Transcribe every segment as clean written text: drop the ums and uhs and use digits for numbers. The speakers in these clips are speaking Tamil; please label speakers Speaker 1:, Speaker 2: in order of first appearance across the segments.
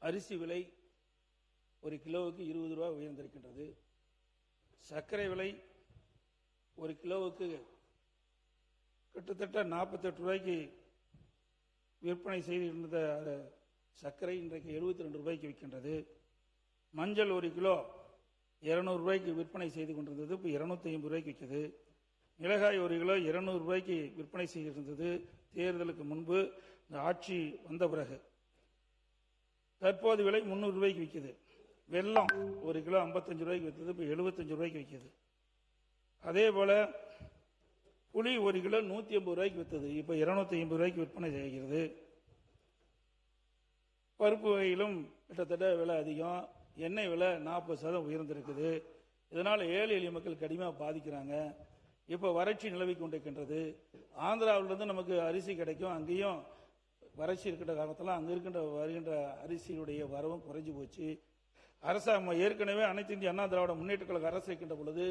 Speaker 1: அரிசி விலை ஒரு கிலோவுக்கு 20 ரூபாய் உயர்ந்திருக்கின்றது. சர்க்கரை விலை ஒரு கிலோவுக்கு கிட்டத்தட்ட 48 ரூபாய்க்கு விற்பனை செய்திருந்த சர்க்கரை இன்றைக்கு 72 ரூபாய்க்கு விற்கின்றது. மஞ்சள் ஒரு கிலோ 200 ரூபாய்க்கு விற்பனை செய்து கொண்டிருந்தது, இப்போ 250 ரூபாய்க்கு விற்குது. மிளகாய் ஒரு கிலோ 200 ரூபாய்க்கு விற்பனை செய்திருந்தது தேர்தலுக்கு முன்பு. இந்த ஆட்சி வந்த பிறகு தற்போது விலை 300 ரூபாய்க்கு விற்குது. வெல்லம் ஒரு கிலோ 55 ரூபாய்க்கு விற்றது, இப்போ 75 ரூபாய்க்கு விற்குது. அதே போல புளி ஒரு கிலோ 150 ரூபாய்க்கு விற்றது, இப்போ 250 ரூபாய்க்கு விற்பனை செய்கிறது. பருப்பு வகையிலும் கிட்டத்தட்ட விலை அதிகம். எண்ணெய் விலை 40% உயர்ந்திருக்குது. இதனால் ஏழை எளிய மக்கள் கடுமையாக பாதிக்கிறாங்க. இப்போ வறட்சி நிலவி கொண்டிருக்கின்றது. ஆந்திராவிலிருந்து நமக்கு அரிசி கிடைக்கும், அங்கேயும் வறட்சி இருக்கின்ற காலத்தில் அங்கே வருகின்ற அரிசியுடைய வரவும் குறைஞ்சி போச்சு. அரசாங்கம் ஏற்கனவே அனைத்து இந்திய அண்ணா திராவிட முன்னேற்ற கழக அரசு இருக்கின்ற பொழுது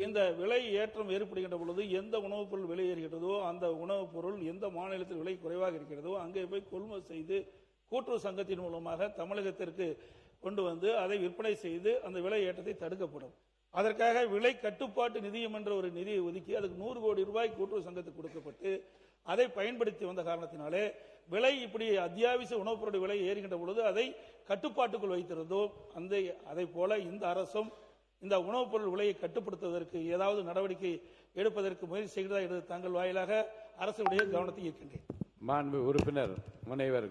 Speaker 1: இந்த விலை ஏற்றம் ஏற்படுகின்ற பொழுது எந்த உணவுப் பொருள் விலை ஏறுகிறதோ அந்த உணவுப் பொருள் எந்த மாநிலத்தில் விலை குறைவாக இருக்கிறதோ அங்கே போய் கொள்முதல் செய்து கூட்டுறவு சங்கத்தின் மூலமாக தமிழகத்திற்கு கொண்டு வந்து அதை விற்பனை செய்து அந்த விலை ஏற்றத்தை தடுக்கப்படும். அதற்காக விலை கட்டுப்பாட்டு நிதியம் என்ற ஒரு நிதியை ஒதுக்கி அதுக்கு 100 கோடி ரூபாய் கூட்டுறவு சங்கத்துக்கு கொடுக்கப்பட்டு அதை பயன்படுத்தி வந்த காரணத்தினாலே விலை இப்படி அத்தியாவசிய உணவுப் பொருள் விலை ஏறுகின்ற பொழுது அதை கட்டுப்பாட்டுக்குள் வைத்திருந்தோம். அதை போல இந்த அரசும் இந்த உணவுப் பொருள் விலையை கட்டுப்படுத்துவதற்கு ஏதாவது நடவடிக்கை எடுப்பதற்கு முயற்சி செய்கிறதா என்று தங்கள் வாயிலாக அரசுடைய கவனத்தை ஈர்க்கின்றேன்.
Speaker 2: மாண்பு உறுப்பினர் முனைவர்